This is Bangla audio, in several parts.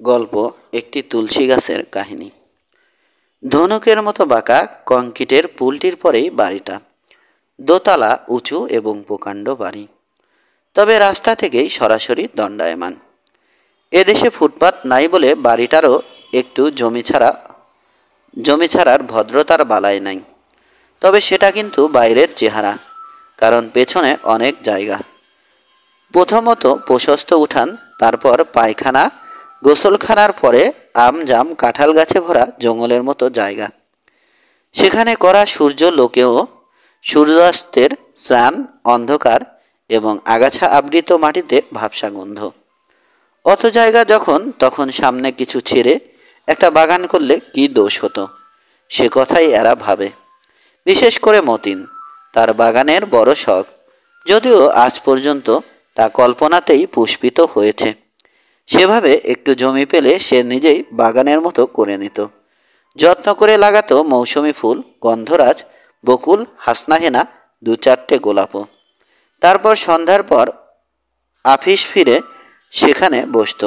গল্প একটি তুলসী গাছের কাহিনী। ধনুকের মতো বাঁকা কংক্রিটের পুলটির পরেই বাড়িটা। দোতলা, উঁচু এবং প্রকাণ্ড বাড়ি, তবে রাস্তা থেকেই সরাসরি দণ্ডায়মান। এদেশে ফুটপাত নাই বলে বাড়িটারও একটু জমি ছাড়ার ভদ্রতার বালাই নাই। তবে সেটা কিন্তু বাইরের চেহারা, কারণ পেছনে অনেক জায়গা। প্রথমত প্রশস্ত উঠান, তারপর পায়খানা, গোসলখানার পরে আমজাম কাঁঠাল গাছে ভরা জঙ্গলের মতো জায়গা। সেখানে কড়া সূর্য লোকেও সূর্যাস্তের স্নান, অন্ধকার এবং আগাছা আবৃত মাটিতে ভাবসা গন্ধ। অত জায়গা যখন, তখন সামনে কিছু ছেড়ে একটা বাগান করলে কি দোষ হতো, সে কথাই এরা ভাবে। বিশেষ করে মতিন, তার বাগানের বড় শখ, যদিও আজ পর্যন্ত তা কল্পনাতেই পুষ্পিত হয়েছে। সেভাবে একটু জমি পেলে সে নিজেই বাগানের মতো করে নিত। যত্ন করে লাগাতো মৌসুমি ফুল, গন্ধরাজ, বকুল, হাসনাহেনা, দু চারটে গোলাপও। তারপর সন্ধ্যার পর আফিস ফিরে সেখানে বসত।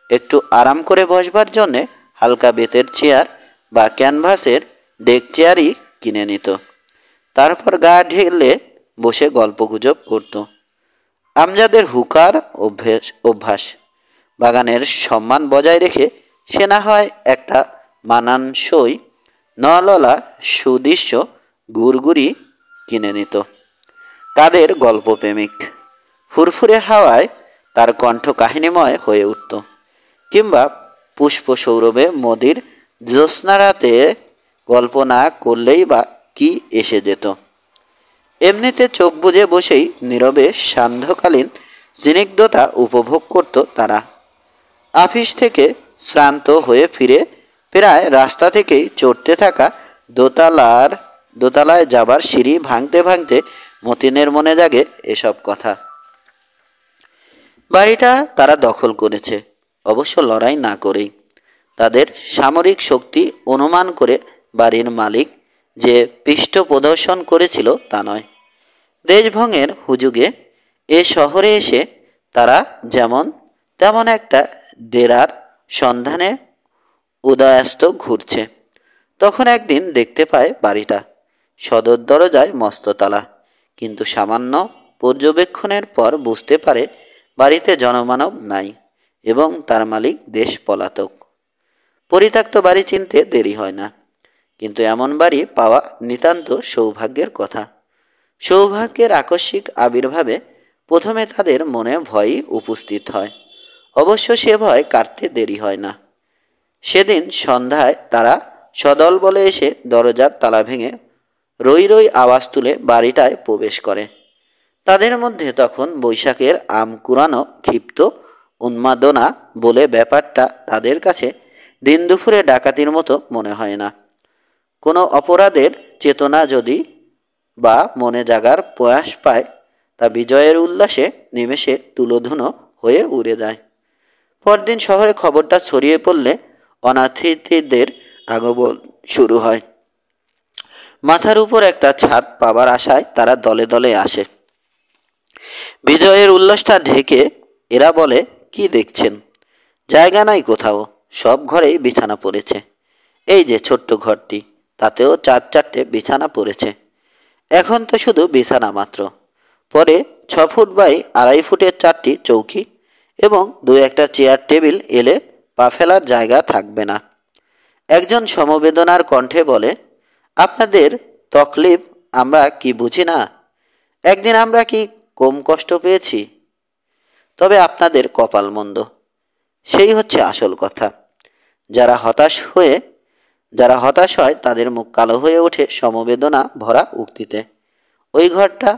একটু আরাম করে বসবার জন্যে হালকা বেতের চেয়ার বা ক্যানভাসের ডেক চেয়ারই কিনে নিত। তারপর গা ঢেলে বসে গল্পগুজব করত। আমজাদের হুকার অভ্যাস। বাগানের সম্মান বজায় রেখে সে না হয় একটা মানানসই নললা সুদৃশ্য গুড়গুড়ি কিনে নিত। তাদের গল্পপ্রেমিক। ফুরফুরে হাওয়ায় তার কণ্ঠ কাহিনীময় হয়ে উঠত। কিংবা পুষ্প সৌরভে মোদির জ্যোৎস্না রাতে গল্প না করলেই বা কি এসে যেত। এমনিতে চোখ বুজে বসেই নীরবে সান্ধ্যকালীন স্নিগ্ধতা উপভোগ করত তারা। আফিস থেকে শ্রান্ত হয়ে ফিরে প্রায় রাস্তা থেকেই চড়তে থাকা দোতলায় যাবার সিঁড়ি ভাঙতে ভাঙতে মতিনের মনে জাগে এসব কথা। বাড়িটা তারা দখল করেছে, অবশ্য লড়াই না করেই। তাদের সামরিক শক্তি অনুমান করে বাড়ির মালিক যে পৃষ্ঠ প্রদর্শন করেছিল তা নয়। দেশভঙ্গের হুজুগে এ শহরে এসে তারা যেমন তেমন একটা ডেরার সন্ধানে উদয়াস্ত ঘুরছে। তখন একদিন দেখতে পায় বাড়িটা। সদর দরজায় মস্ততালা, কিন্তু সামান্য পর্যবেক্ষণের পর বুঝতে পারে বাড়িতে জনমানব নাই এবং তার মালিক দেশ পলাতক। পরিত্যক্ত বাড়ি চিনতে দেরি হয় না, কিন্তু এমন বাড়ি পাওয়া নিতান্ত সৌভাগ্যের কথা। সৌভাগ্যের আকস্মিক আবির্ভাবে প্রথমে তাদের মনে ভয়ই উপস্থিত হয়। অবশ্য সে ভয় কাটতে দেরি হয় না। সেদিন সন্ধ্যায় তারা সদল বলে এসে দরজার তালা ভেঙে রই রই আওয়াজ তুলে বাড়িটায় প্রবেশ করে। তাদের মধ্যে তখন বৈশাখের আম কুড়ানো ক্ষিপ্ত উন্মাদনা বলে ব্যাপারটা তাদের কাছে দিন দুপুরে ডাকাতির মতো মনে হয় না। কোনো অপরাধের চেতনা যদি বা মনে জাগার প্রয়াস পায়, তা বিজয়ের উল্লাসে নিমেষে তুলোধুনো হয়ে উড়ে যায়। পরদিন শহরে খবরটা ছড়িয়ে পড়লে অনাথিদের আগমন শুরু হয়। মাথার উপর একটা ছাদ পাবার আশায় তারা দলে দলে আসে। বিজয়ের উল্লাসটা ঢেকে এরা বলে, কি দেখছেন? জায়গা নাই কোথাও, সব ঘরেই বিছানা পড়েছে। এই যে ছোট্ট ঘরটি, তাতেও চার চারটে বিছানা পড়েছে। এখন তো শুধু বিছানা মাত্র, পরে 6 ফুট বাই 2.5 ফুটের 4টি চৌকি এবং 2-1টা চেয়ার টেবিল এলে পা ফেলার জায়গা থাকবে না। একজন সমবেদনার কণ্ঠে বলে, আপনাদের তকলিফ আমরা কি বুঝি না? একদিন আমরা কি কম কষ্ট পেয়েছি? তবে আপনাদের কপাল মন্দ, সেই হচ্ছে আসল কথা। যারা হতাশ হয় তাদের মুখ কালো হয়ে ওঠে সমবেদনা ভরা উক্তিতে। ওই ঘরটা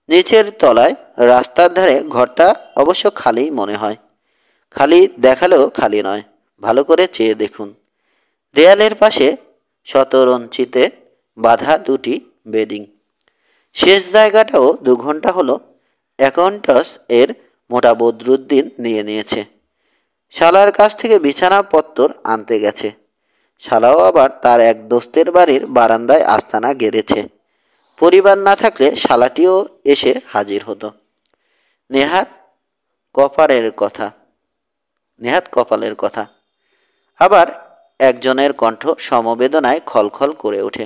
নিচের তলায় রাস্তার ধারে, ঘরটা অবশ্য খালি মনে হয়। খালি দেখালেও খালি নয়, ভালো করে চেয়ে দেখুন। দেয়ালের পাশে শতরঞ্চিতে বাঁধা 2টি বেডিং। শেষ জায়গাটাও 2 ঘন্টা হলো অ্যাকাউন্টস এর মোটা বদরুদ্দিন নিয়ে নিয়েছে। শালার কাছ থেকে বিছানাপত্তর আনতে গেছে। শালাও আবার তার এক দোস্তের বাড়ির বারান্দায় আস্তানা গেড়েছে। পরিবার না থাকলে শালাটিও এসে হাজির হতো। নেহাত কপারের কথা, নেহাত কপালের কথা। আবার একজনের কণ্ঠ সমবেদনায় খলখল করে ওঠে,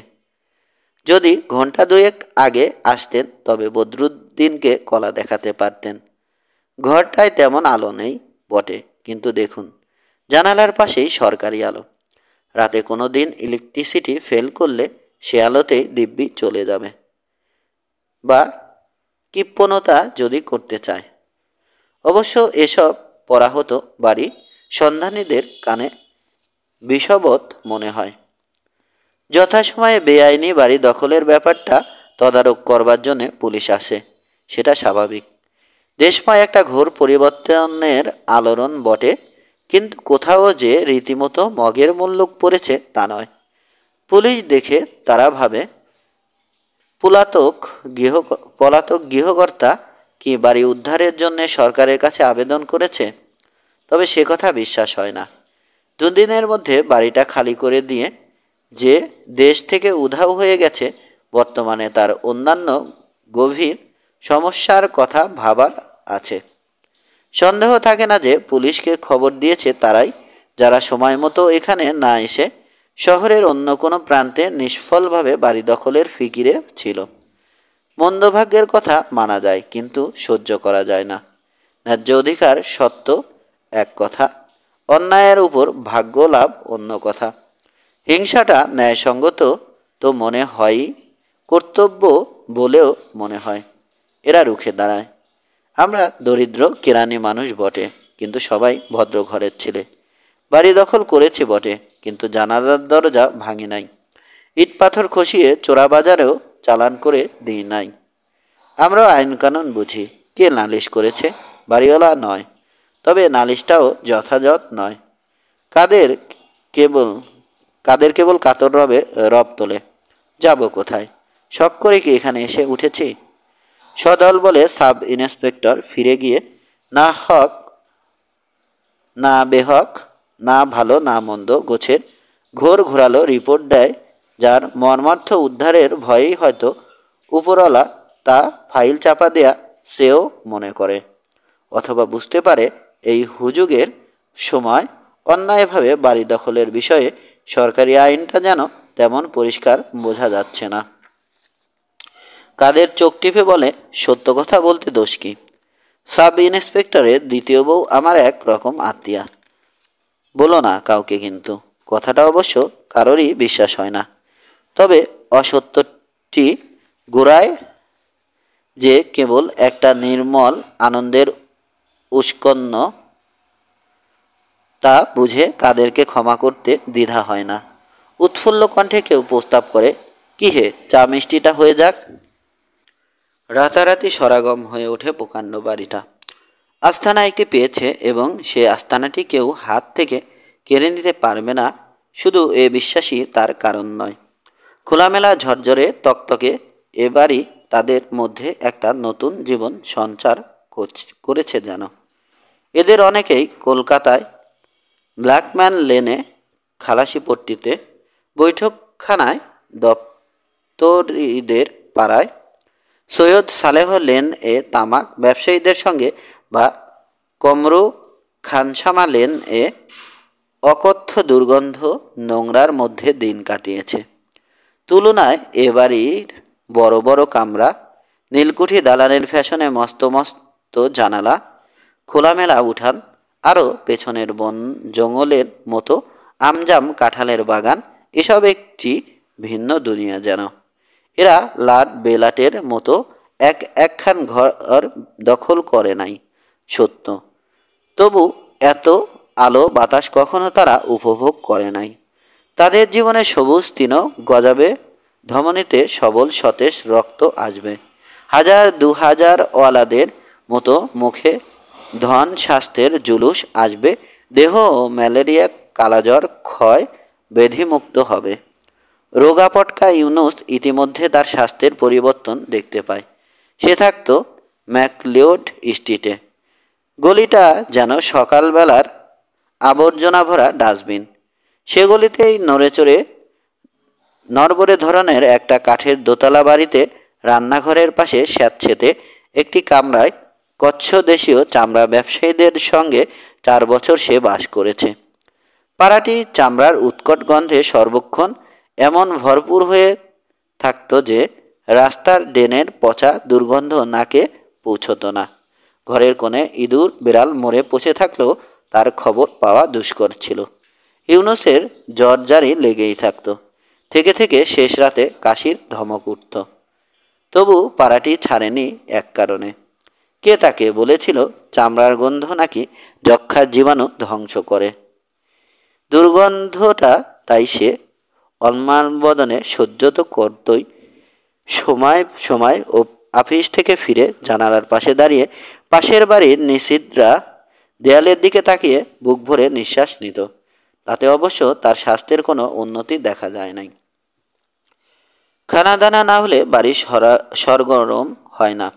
যদি ঘন্টা দুয়েক আগে আসতেন তবে বদরুদ্দিনকে কলা দেখাতে পারতেন। ঘরটায় তেমন আলো নেই বটে, কিন্তু দেখুন জানালার পাশেই সরকারি আলো। রাতে কোনো দিন ইলেকট্রিসিটি ফেল করলে সে আলোতেই দিব্যি চলে যাবে। বা কৃপণতা যদি করতে চায়। অবশ্য এসব পড়া হতো বাড়ি সন্ধানীদের কানে বিষবৎ মনে হয়। যথাসময়ে বেআইনি বাড়ি দখলের ব্যাপারটা তদারক করবার জন্যে পুলিশ আসে, সেটা স্বাভাবিক। দেশময় একটা ঘোর পরিবর্তনের আলোড়ন বটে, কিন্তু কোথাও যে রীতিমতো মগের মুল্লুক পড়েছে তা নয়। পুলিশ দেখে তারা ভাবে পলাতক গৃহকর্তা কি বাড়ি উদ্ধারের জন্য সরকারের কাছে আবেদন করেছে। তবে সে কথা বিশ্বাস হয় না। দুদিনের মধ্যে বাড়িটা খালি করে দিয়ে যে দেশ থেকে উধাও হয়ে গেছে, বর্তমানে তার অন্যান্য গভীর সমস্যার কথা ভাবার আছে। সন্দেহ থাকে না যে পুলিশকে খবর দিয়েছে তারাই, যারা সময় মতো এখানে না এসে শহরের অন্য কোনো প্রান্তে নিষ্ফলভাবে বাড়ি দখলের ফিকিরে ছিল। মন্দভাগ্যের কথা মানা যায়, কিন্তু সহ্য করা যায় না। ন্যায্য অধিকার সত্য এক কথা, অন্যায়ের উপর ভাগ্য লাভ অন্য কথা। হিংসাটা ন্যায়সঙ্গত তো মনে হয়ই, কর্তব্য বলেও মনে হয়। এরা রুখে দাঁড়ায়। আমরা দরিদ্র কেরানি মানুষ বটে, কিন্তু সবাই ভদ্র ঘরের ছেলে। বাড়ি দখল করেছি বটে, কিন্তু জানালার দরজা ভাঙি নাই। ইট পাথর খসিয়ে চোরাবাজারেও চালান করে দিই নাই। আমরা আইন কানুন বুঝি। কে নালিশ করেছে? বাড়িওয়ালা নয়, তবে নালিশটাও যথাযথ নয়। কাদের কেবল কাতর রব তোলে। যাব কোথায়? শখ করে কি এখানে এসে উঠেছি? সদল বলে সাব ইন্সপেক্টর ফিরে গিয়ে না হক না বেহক, না ভালো না মন্দ গোছের ঘোর ঘোরালো রিপোর্ট দেয়, যার মর্মার্থ উদ্ধারের ভয়েই হয়তো উপরওয়ালা তা ফাইল চাপা দেয়া সেও মনে করে, অথবা বুঝতে পারে এই হুজুগের সময় অন্যায়ভাবে বাড়ি দখলের বিষয়ে সরকারি আইনটা যেন তেমন পরিষ্কার বোঝা যাচ্ছে না। কাদের চোখ টিপে বলে, সত্য কথা বলতে দোষ কি? সাব ইন্সপেক্টরের দ্বিতীয় বউ আমার এক রকম আত্মীয়া। বলো না কাউকে, কিন্তু কথাটা অবশ্য কারোরই বিশ্বাস হয় না। তবে অসত্যটি গোড়ায় যে কেবল একটা নির্মল আনন্দের উস্কন্য, তা বুঝে কাদেরকে ক্ষমা করতে দ্বিধা হয় না। উৎফুল্ল কণ্ঠে কেউ প্রস্তাব করে, কি হে, চা মিষ্টিটা হয়ে যাক। রাতারাতি সরাগম হয়ে ওঠে প্রকাণ্ড বাড়িটা। আস্তানা একটি পেয়েছে, এবং সে আস্তানাটি কেউ হাত থেকে কেড়ে নিতে পারবে না, শুধু এ বিশ্বাসই তার কারণ নয়। খোলামেলা ঝরঝরে তকতকে এ বাড়ি তাদের মধ্যে একটা নতুন জীবন সঞ্চার করেছে যেন। এদের অনেকেই কলকাতায় ব্ল্যাকম্যান লেনে, খালাসিপট্টিতে, বৈঠকখানায়, দপ্তরিদের পাড়ায়, সৈয়দ সালেহ লেন এ তামাক ব্যবসায়ীদের সঙ্গে, বা কমরু খানসামা লেন এ অকথ্য দুর্গন্ধ নোংরার মধ্যে দিন কাটিয়েছে। তুলনায় এ বাড়ির বড় বড় কামরা, নীলকুঠি দালানের ফ্যাশনে মস্ত মস্ত জানালা, খোলামেলা উঠান, আরও পেছনের বন জঙ্গলের মতো আমজাম কাঁঠালের বাগান, এসব একটি ভিন্ন দুনিয়া যেন। এরা লাট বেলাটের মতো একখান ঘর দখল করে নাই সত্য, তবু এত আলো বাতাস কখনো তারা উপভোগ করে নাই। তাদের জীবনে সবুজ তৃণ গজাবে, ধমনীতে সবল সতেজ রক্ত আসবে। 1000-2000 ওয়ালাদের মতো মুখে ধন স্বাস্থ্যের জুলুস আসবে। দেহ ও ম্যালেরিয়া কালাজ্বর ক্ষয় ব্যাধিমুক্ত হবে। রোগাপটকা ইউনুস ইতিমধ্যে তার স্বাস্থ্যের পরিবর্তন দেখতে পায়। সে থাকত ম্যাকলিওড স্ট্রিটে। গলিটা যেন সকালবেলার আবর্জনা ভরা ডাস্টবিন। সে গলিতেই নড়বড়ে ধরনের একটা কাঠের দোতলা বাড়িতে, রান্নাঘরের পাশে স্যাঁতসেঁতে একটি কামরায় কচ্ছ দেশীয় চামড়া ব্যবসায়ীদের সঙ্গে 4 বছর সে বাস করেছে। পাড়াটি চামড়ার উৎকট গন্ধে সর্বক্ষণ এমন ভরপুর হয়ে থাকত যে রাস্তার ড্রেনের পচা দুর্গন্ধ নাকে পৌঁছত না। ঘরের কোণে ইঁদুর বিড়াল মরে পচে থাকলেও তার খবর পাওয়া দুষ্কর ছিল। ইউনুসের জ্বর জারি লেগেই থাকত। থেকে থেকে শেষ রাতে কাশির ধমক উঠত। তবু পাড়াটি ছাড়েনি এক কারণে। কে তাকে বলেছিল চামড়ার গন্ধ নাকি যক্ষার জীবাণু ধ্বংস করে। দুর্গন্ধটা তাই সে অন্মানবদনে সহ্য তো করতই। সময় সময় ও অফিস থেকে ফিরে জানালার পাশে দাঁড়িয়ে পাশের বাড়ির নিশিতরা দেয়ালের দিকে তাকিয়ে বুক ভরে নিঃশ্বাস নিত। তাতে অবশ্য তার স্বাস্থ্যের কোনো উন্নতি দেখা যায় নাই। খানা দানা না হলে বাড়ির সরগরম হয় না।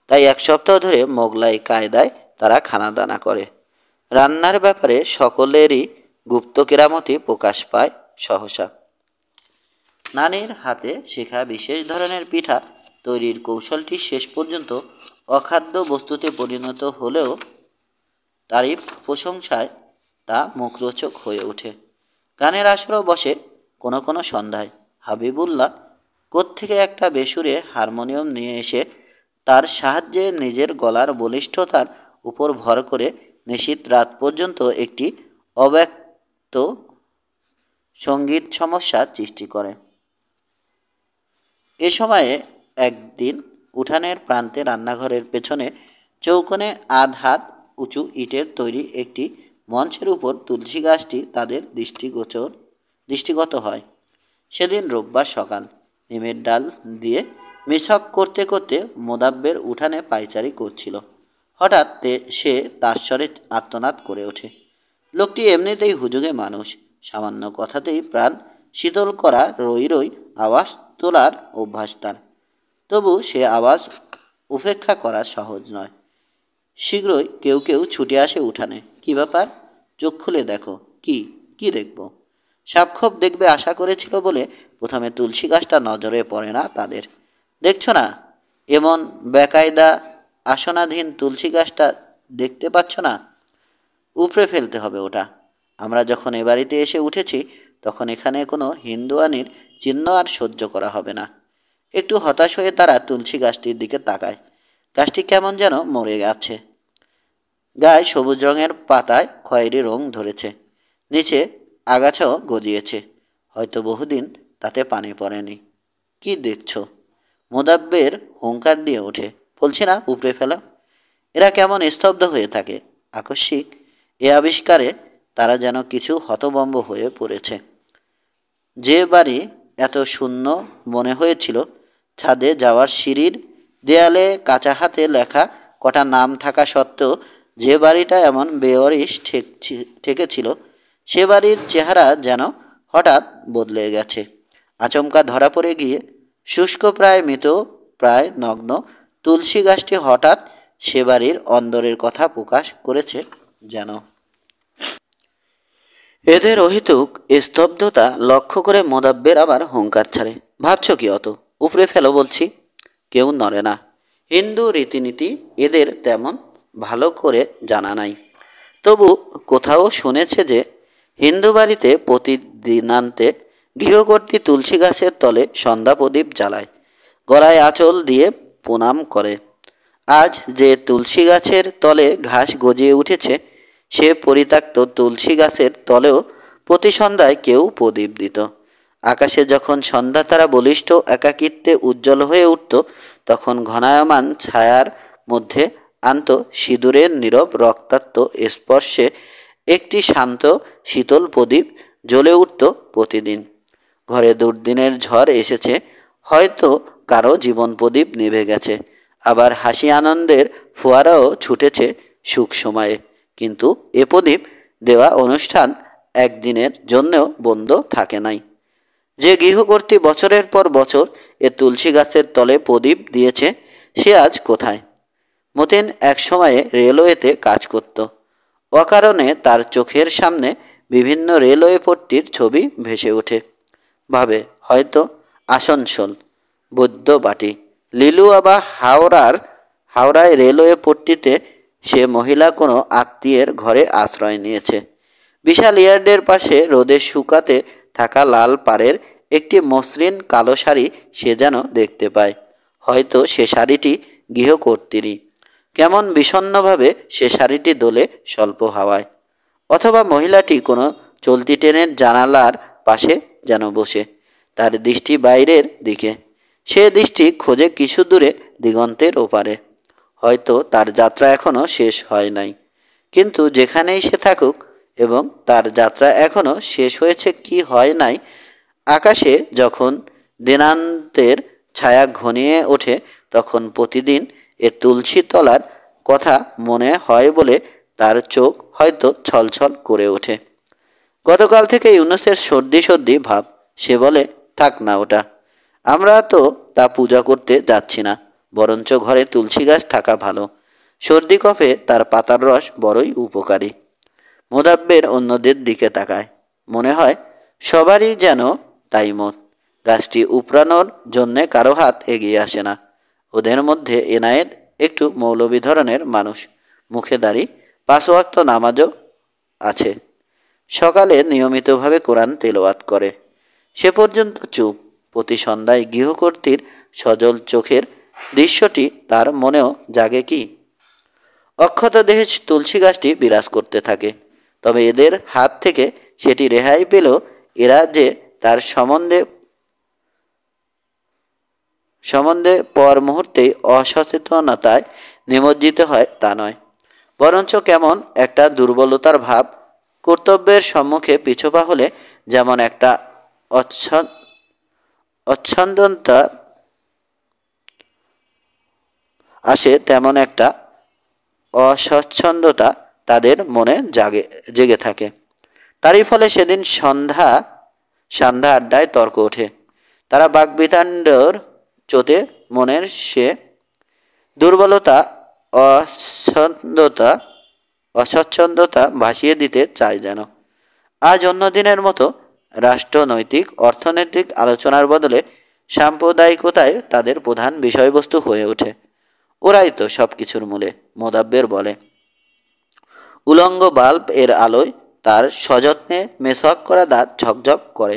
তাই 1 সপ্তাহ ধরে মোগলাই কায়দায় তারা খানা দানা করে। রান্নার ব্যাপারে সকলেরই গুপ্ত কেরামতি প্রকাশ পায় সহসা। নানির হাতে শেখা বিশেষ ধরনের পিঠা তৈরির কৌশলটি শেষ পর্যন্ত অখাদ্য বস্তুতে পরিণত হলেও তারিফ প্রশংসায় তা মুখরোচক হয়ে ওঠে। গানের আসরও বসে কোনো কোনো সন্ধ্যায়। হাবিবুল্লাহ কোত্থেকে একটা বেসুরে হারমোনিয়াম নিয়ে এসে তার সাহায্যে নিজের গলার বলিষ্ঠতার উপর ভর করে নিশীথ রাত পর্যন্ত একটি অব্যক্ত সঙ্গীত সমস্যার সৃষ্টি করে। এ সময়ে একদিন উঠানের প্রান্তে রান্নাঘরের পেছনে চৌকোনে আধ হাত উঁচু ইটের তৈরি একটি মঞ্চের উপর তুলসী গাছটি তাদের দৃষ্টিগত হয়। সেদিন রোববার সকাল। নিমের ডাল দিয়ে মেছক করতে করতে মোদাব্বের উঠানে পায়চারি করছিল। হঠাৎ সে তার স্বরে আর্তনাদ করে ওঠে। লোকটি এমনিতেই হুজুগে মানুষ। সামান্য কথাতেই প্রাণ শীতল করা রই রই আওয়াজ তোলার অভ্যাস তার। তবু সে আওয়াজ উপেক্ষা করা সহজ নয়। শীঘ্রই কেউ কেউ ছুটে আসে উঠানে। কি ব্যাপার? চোখ খুলে দেখো। কি দেখব? সাপখোপ দেখবে আশা করেছিল বলে প্রথমে তুলসী গাছটা নজরে পড়ে না তাদের। দেখছো না এমন বেকায়দা আসনাধীন তুলসী গাছটা? দেখতে পাচ্ছ না? উপড়ে ফেলতে হবে ওটা। আমরা যখন এ বাড়িতে এসে উঠেছি তখন এখানে কোনো হিন্দুয়ানির চিহ্ন আর সহ্য করা হবে না। একটু হতাশ হয়ে তারা তুলসী গাছটির দিকে তাকায়। গাছটি কেমন যেন মরে গেছে। গায়ে সবুজ রঙের পাতায় খয়েরি রং ধরেছে। নিচে আগাছাও গজিয়েছে। হয়তো বহুদিন তাতে পানি পড়েনি। কি দেখছো? মোদাব্বের হুঙ্কার দিয়ে ওঠে। বলছি না উপড়ে ফেলা। এরা কেমন স্তব্ধ হয়ে থাকে। আকস্মিক এ আবিষ্কারে তারা যেন কিছু হতভম্ব হয়ে পড়েছে। যে বাড়ি এত শূন্য মনে হয়েছিল, ছাদে যাওয়ার সিঁড়ির দেয়ালে কাঁচা হাতে লেখা কটা নাম থাকা সত্ত্বেও যে বাড়িটা এমন বেওয়ারিশ ঠেকেছিল, সে বাড়ির চেহারা যেন হঠাৎ বদলে গেছে। আচমকা ধরা পড়ে গিয়ে শুষ্ক প্রায় মৃত প্রায় নগ্ন তুলসী গাছটি হঠাৎ সে বাড়ির অন্দরের কথা প্রকাশ করেছে যেন। এদের অহিতুক স্তব্ধতা লক্ষ্য করে মোদাব্বের আবার হুঙ্কার ছাড়ে। ভাবছ কি অত? উপড়ে ফেলো বলছি। কেউ নড়ে না। হিন্দু রীতিনীতি এদের তেমন ভালো করে জানা নাই। তবু কোথাও শুনেছে যে হিন্দু বাড়িতে প্রতিদিনান্তে গৃহকর্ত্রী তুলসী গাছের তলে সন্ধ্যা প্রদীপ জ্বালায়, গলায় আঁচল দিয়ে প্রণাম করে। আজ যে তুলসী গাছের তলে ঘাস গজিয়ে উঠেছে, সে পরিত্যক্ত তুলসী গাছের তলেও প্রতি সন্ধ্যায় কেউ প্রদীপ দিত। আকাশে যখন সন্ধ্যা তারা বলিষ্ঠ একাকিত্বে উজ্জ্বল হয়ে উঠত, তখন ঘনায়মান ছায়ার মধ্যে আনত সিঁদুরের নীরব রক্তাক্ত স্পর্শে একটি শান্ত শীতল প্রদীপ জ্বলে উঠত প্রতিদিন। ঘরে দুর্দিনের ঝড় এসেছে, হয়তো কারো জীবন প্রদীপ নিভে গেছে, আবার হাসি আনন্দের ফোয়ারাও ছুটেছে সুখ সময়ে। কিন্তু এ প্রদীপ দেওয়া অনুষ্ঠান একদিনের জন্যও বন্ধ থাকে নাই। যে গৃহকর্ত্রী বছরের পর বছর এ তুলসী গাছের তলে প্রদীপ দিয়েছে, সে আজ কোথায়? মতিন এক সময়ে রেলওয়েতে কাজ করত। অকারণে তার চোখের সামনে বিভিন্ন রেলওয়ে পট্টির ছবি ভেসে ওঠে। ভাবে হয়তো আসানসোল, বৈদ্যবাটি, লিলুয়া বা হাওড়ায় রেলওয়ে পট্টিতে সে মহিলা কোনো আত্মীয়ের ঘরে আশ্রয় নিয়েছে। বিশাল ইয়ার্ডের পাশে রোদে শুকাতে থাকা লাল পাড়ের একটি মসৃণ কালো শাড়ি সে যেন দেখতে পায়। হয়তো সে শাড়িটি গৃহকর্ত্রীরই। কেমন বিষণ্ণভাবে সে শাড়িটি দোলে স্বল্প হাওয়ায়। অথবা মহিলাটি কোনো চলতি ট্রেনের জানালার পাশে যেন বসে, তার দৃষ্টি বাইরের দিকে। সে দৃষ্টি খোঁজে কিছু দূরে দিগন্তের ওপারে। হয়তো তার যাত্রা এখনও শেষ হয় নাই, কিন্তু যেখানেই সে থাকুক এবং তার যাত্রা এখনও শেষ হয়েছে কি হয় নাই, আকাশে যখন দিনান্তের ছায়া ঘনিয়ে ওঠে তখন প্রতিদিন এ তুলসী তলার কথা মনে হয় বলে তার চোখ হয়তো ছলছল করে ওঠে। গতকাল থেকে ইউনুসের সর্দি সর্দি ভাব। সে বলে, থাক না ওটা, আমরা তো তা পূজা করতে যাচ্ছি না, বরঞ্চ ঘরে তুলসী গাছ থাকা ভালো। সর্দি কফে তার পাতার রস বড়ই উপকারী। মোদাব্বের অন্যদের দিকে তাকায়। মনে হয় সবারই যেন তাই মত। গাছটি উপড়ানোর জন্যে কারো হাত এগিয়ে আসে না। ওদের মধ্যে এনায়েত একটু মৌলবী ধরনের মানুষ, মুখে দাড়ি, 5 ওয়াক্ত নামাজও আছে। সকালে নিয়মিতভাবে কোরআন তেলাওয়াত করে। সে পর্যন্ত চুপ। প্রতি সন্ধ্যায় গৃহকর্ত্রীর সজল চোখের দৃশ্যটি তার মনেও জাগে কি? অক্ষত দেহে তুলসী গাছটি বিরাজ করতে থাকে। তবে এদের হাত থেকে সেটি রেহাই পেল। এরা যে তার সম্বন্ধে পর মুহূর্তেই অসচেতনতায় নিমজ্জিত হয় তা নয়, বরঞ্চ কেমন একটা দুর্বলতার ভাব। কর্তব্যের সম্মুখে পিছপা হলে যেমন একটা অচ্ছন্দতা আসে, তেমন একটা অস্বচ্ছন্দতা তাদের মনে জেগে থাকে। তারই ফলে সেদিন সন্ধ্যা আড্ডায় তর্ক ওঠে। তারা বাকবিতণ্ডার চোতে মনের সে দুর্বলতা, অস্বচ্ছন্দতা ভাসিয়ে দিতে চায় যেন। আজ অন্য দিনের মতো রাষ্ট্রনৈতিক অর্থনৈতিক আলোচনার বদলে সাম্প্রদায়িকতায় তাদের প্রধান বিষয়বস্তু হয়ে ওঠে। ওরাই তো সব কিছুর মূলে, মোদাব্বের বলে। উলঙ্গ বাল্ব এর আলোয় তার সযত্নে মেসওয়াক করা দাঁত ঝকঝক করে।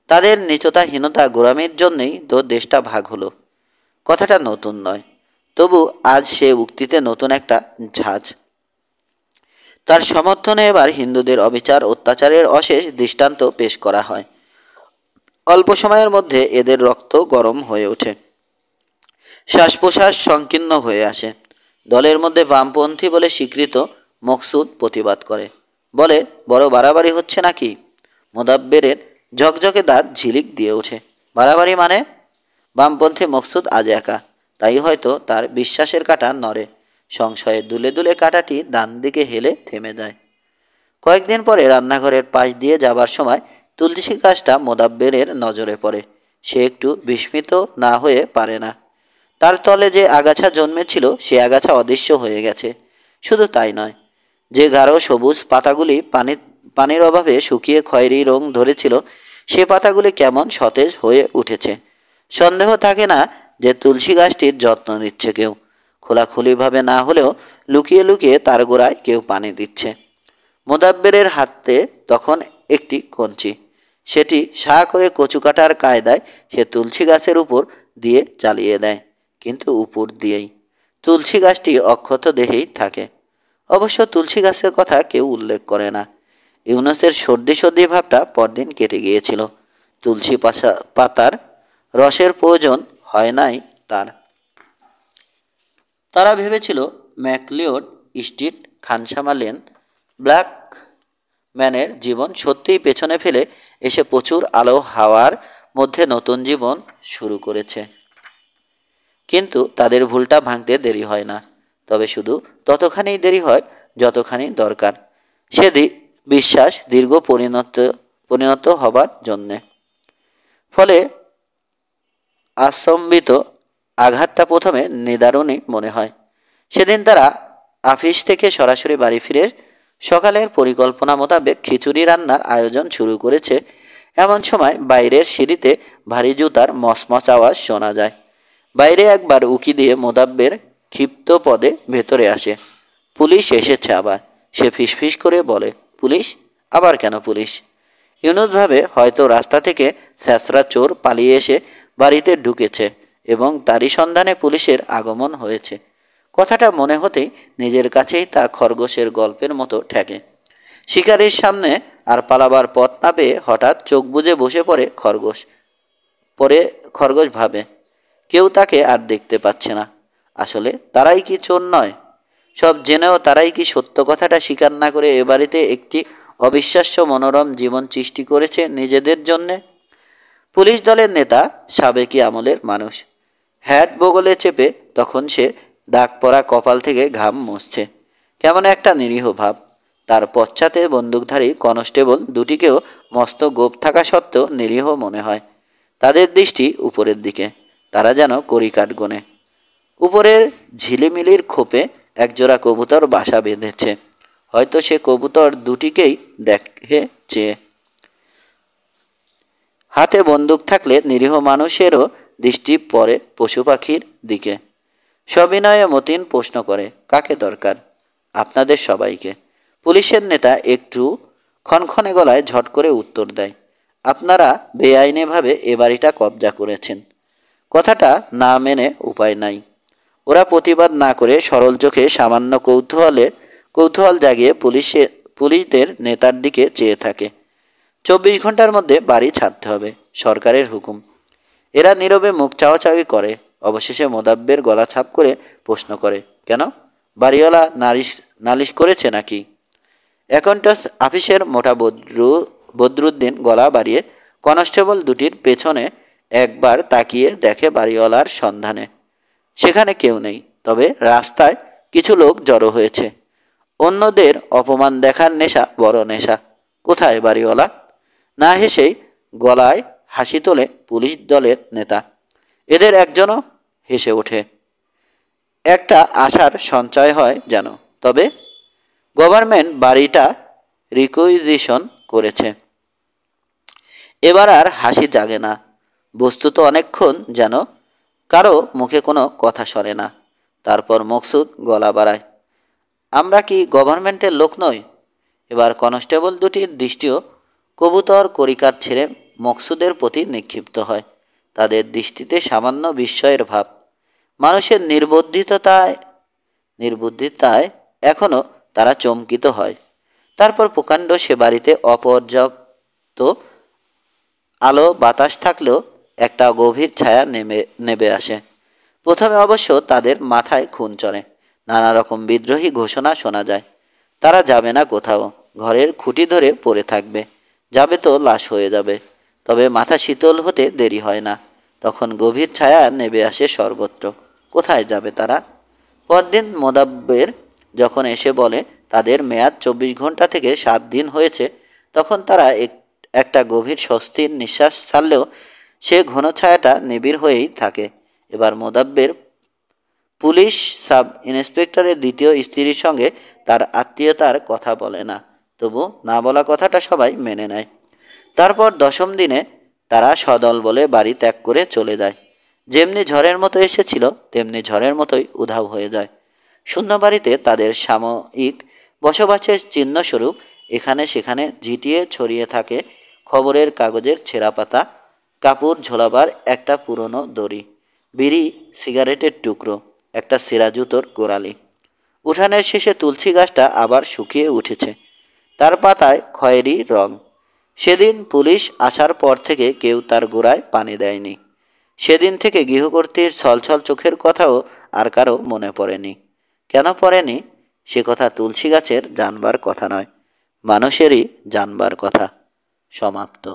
তাদের নিচতাহীনতা গোড়ামির জন্যেই তো দেশটা ভাগ হলো। কথাটা নতুন নয়, তবু আজ সে উক্তিতে নতুন একটা ঝাঁজ। তার সমর্থনে এবার হিন্দুদের অবিচার অত্যাচারের অশেষ দৃষ্টান্ত পেশ করা হয়। অল্প সময়ের মধ্যে এদের রক্ত গরম হয়ে ওঠে, শ্বাস প্রশ্বাস সংকীর্ণ হয়ে আসে। দলের মধ্যে বামপন্থী বলে স্বীকৃত মকসুদ প্রতিবাদ করে, বলে, বড় বাড়াবাড়ি হচ্ছে নাকি? মোদাব্বেরের ঝকঝকে দাঁত ঝিলিক দিয়ে ওঠে। বাড়াবাড়ি মানে? বামপন্থী মকসুদ আজ একা, তাই হয়তো তার বিশ্বাসের কাঁটা নড়ে। সংশয়ে দুলে দুলে কাঁটাটি ডান দিকে হেলে থেমে যায়। কয়েকদিন পরে রান্নাঘরের পাশ দিয়ে যাবার সময় তুলসী গাছটা মোদাব্বেরের নজরে পড়ে। সে একটু বিস্মিত না হয়ে পারে না। তার তলে যে আগাছা জন্মেছিল সে আগাছা অদৃশ্য হয়ে গেছে। শুধু তাই নয়, যে গাঢ় সবুজ পাতাগুলি পানির অভাবে শুকিয়ে খয়েরি রং ধরেছিল সে পাতাগুলি কেমন সতেজ হয়ে উঠেছে। সন্দেহ থাকে না যে তুলসী গাছটির যত্ন নিচ্ছে কেউ। খোলাখুলিভাবে না হলেও লুকিয়ে লুকিয়ে তার গোড়ায় কেউ পানি দিচ্ছে। মোদাব্বেরের হাতে তখন একটি কঞ্চি। সেটি সা করে কচু কাটার কায়দায় সে তুলসী গাছের উপর দিয়ে চালিয়ে দেয়, কিন্তু উপর দিয়েই। তুলসী গাছটি অক্ষত দেহেই থাকে। অবশ্য তুলসী গাছের কথা কেউ উল্লেখ করে না। ইউনুসের সর্দি সর্দি ভাবটা পরদিন কেটে গিয়েছিল। তুলসী পাতার রসের প্রয়োজন হয় নাই তার। তারা ভেবেছিল McLeod street, Khansama lane, black ম্যানের জীবন সত্যিই পেছনে ফেলে এসে প্রচুর আলো হাওয়ার মধ্যে নতুন জীবন শুরু করেছে। কিন্তু তাদের ভুলটা ভাঙতে দেরি হয় না, তবে শুধু ততখানি দেরি হয় যতখানি দরকার সে বিশ্বাস দীর্ঘ পরিণত হবার জন্যে। ফলে আস্তম্ভিত আঘাতটা প্রথমে নিদারুণই মনে হয়। সেদিন তারা আফিস থেকে সরাসরি বাড়ি ফিরে সকালের পরিকল্পনা মোতাবেক খিচুড়ি রান্নার আয়োজন শুরু করেছে। এমন সময় বাইরের সিঁড়িতে ভারী জুতার মচমচ আওয়াজ শোনা যায়। বাইরে একবার উকি দিয়ে মোদাব্বের ক্ষিপ্ত পদে ভেতরে আসে। পুলিশ এসেছে আবার। সে ফিসফিস করে বলে, পুলিশ? আবার কেন পুলিশ? ইউনুস ভাবে হয়তো রাস্তা থেকে স্যাঁচরা চোর পালিয়ে এসে বাড়িতে ঢুকেছে এবং তারই সন্ধানে পুলিশের আগমন হয়েছে। কথাটা মনে হতেই নিজের কাছেই তা খরগোশের গল্পের মতো ঠেকে। শিকারির সামনে আর পালাবার পথ না পেয়ে হঠাৎ চোখ বুজে বসে পড়ে খরগোশ। খরগোশ ভাবে কেউ তাকে আর দেখতে পাচ্ছে না। আসলে তারাই কি চোর নয়? সব জেনেও তারাই কি সত্য কথাটা স্বীকার না করে এ বাড়িতে একটি অবিশ্বাস্য মনোরম জীবন সৃষ্টি করেছে নিজেদের জন্যে? পুলিশ দলের নেতা সাবেকি আমলের মানুষ। হ্যাট বগলে চেপে তখন সে দাগ পড়া কপাল থেকে ঘাম মুছছে। কেমন একটা নিরীহ ভাব। তার পশ্চাতে বন্দুকধারী কনস্টেবল দুটিকেও মস্ত গোপ থাকা সত্ত্বেও নিরীহ মনে হয়। তাদের দৃষ্টি উপরের দিকে। তারা যেন কড়িকাঠ গোনে। উপরের ঝিলিমিলির খোপে একজোড়া কবুতর বাসা বেঁধেছে। হয়তো সে কবুতর দুটিকেই দেখে চেয়ে। হাতে বন্দুক থাকলে নিরীহ মানুষেরও দৃষ্টি পড়ে পশু পাখির দিকে। সবিনয়ে মতিন প্রশ্ন করে, কাকে দরকার? আপনাদের সবাইকে। পুলিশের নেতা একটু ক্ষণক্ষণে গলায় ঝট করে উত্তর দেয়, আপনারা বেআইনিভাবে এ বাড়িটা কবজা করেছেন। কথাটা না মেনে উপায় নাই। ওরা প্রতিবাদ না করে সরল চোখে সামান্য কৌতূহল জাগিয়ে পুলিশদের নেতার দিকে চেয়ে থাকে। 24 ঘন্টার মধ্যে বাড়ি ছাড়তে হবে, সরকারের হুকুম। এরা নীরবে মুখ চাওয়াচাওয়ি করে। অবশেষে মোদাব্বের গলা ছাপ করে প্রশ্ন করে, কেন? বাড়িওয়ালা নালিশ করেছে নাকি? অ্যাকাউন্টস অফিসের মোটা বদরুদ্দিন গলা বাড়িয়ে কনস্টেবল দুটির পেছনে একবার তাকিয়ে দেখে বাড়িওয়ালার সন্ধানে সেখানে কেউ নেই। তবে রাস্তায় কিছু লোক জড়ো হয়েছে। অন্যদের অপমান দেখার নেশা বড় নেশা। কোথায় বাড়িওয়ালা? না হেসেই গলায় হাসি তোলে পুলিশ দলের নেতা। এদের একজনও হেসে ওঠে। একটা আশার সঞ্চয় হয় যেন। তবে গভর্নমেন্ট বাড়িটা রিকুইজিশন করেছে। এবার আর হাসি জাগে না। বস্তুত অনেকক্ষণ যেন কারো মুখে কোনো কথা সরে না। তারপর মকসুদ গলা বাড়ায়, আমরা কি গভর্নমেন্টের লোক নই? এবার কনস্টেবল দুটির দৃষ্টিও কবুতর কড়িকাঠ ছেড়ে মকসুদের প্রতি নিক্ষিপ্ত হয়। তাদের দৃষ্টিতে সামান্য বিস্ময়ের ভাব। মানুষের নির্বুদ্ধিতায় এখনও তারা চমকিত হয়। তারপর প্রকাণ্ড সে বাড়িতে অপর্যাপ্ত আলো বাতাস থাকলেও একটা গভীর ছায়া নেমে আসে। প্রথমে অবশ্য তাদের মাথায় খুন চড়ে। নানা রকম বিদ্রোহী ঘোষণা শোনা যায়। তারা যাবে না কোথাও, ঘরের খুঁটি ধরে পড়ে থাকবে। যাবে তো লাশ হয়ে যাবে। তবে মাথা শীতল হতে দেরি হয় না। তখন গভীর ছায়া নেমে আসে সর্বত্র। কোথায় যাবে তারা? পরদিন মোদাব্বের যখন এসে বলে তাদের মেয়াদ 24 ঘন্টা থেকে 7 দিন হয়েছে, তখন তারা একটা গভীর স্বস্তির নিঃশ্বাস ছাড়লেও সে ঘন ছায়াটা নিবিড় হয়েই থাকে। এবার মোদাব্বের পুলিশ সাব ইন্সপেক্টরের দ্বিতীয় স্ত্রীর সঙ্গে তার আত্মীয়তার কথা বলে না। তবু না বলা কথাটা সবাই মেনে নেয়। তারপর 10ম দিনে তারা সদল বলে বাড়ি ত্যাগ করে চলে যায়। যেমনি ঝড়ের মতো এসেছিল তেমনি ঝড়ের মতোই উধাও হয়ে যায়। শূন্য বাড়িতে তাদের সাময়িক বসবাসের চিহ্নস্বরূপ এখানে সেখানে ঝিটিয়ে ছড়িয়ে থাকে খবরের কাগজের ছেঁড়া পাতা, কাপড় ঝোলাবার একটা পুরনো দড়ি, বিড়ি সিগারেটের টুকরো, একটা ছেঁড়া জুতোর গোড়ালি। উঠানের শেষে তুলসী গাছটা আবার শুকিয়ে উঠেছে। তার পাতায় খয়েরি রং। সেদিন পুলিশ আসার পর থেকে কেউ তার গোড়ায় পানি দেয়নি। সেদিন থেকে গৃহকর্ত্রীর ছলছল চোখের কথাও আর কারো মনে পড়েনি। কেন পড়েনি সে কথা তুলসী গাছের জানবার কথা নয়, মানুষেরই জানবার কথা। সমাপ্ত।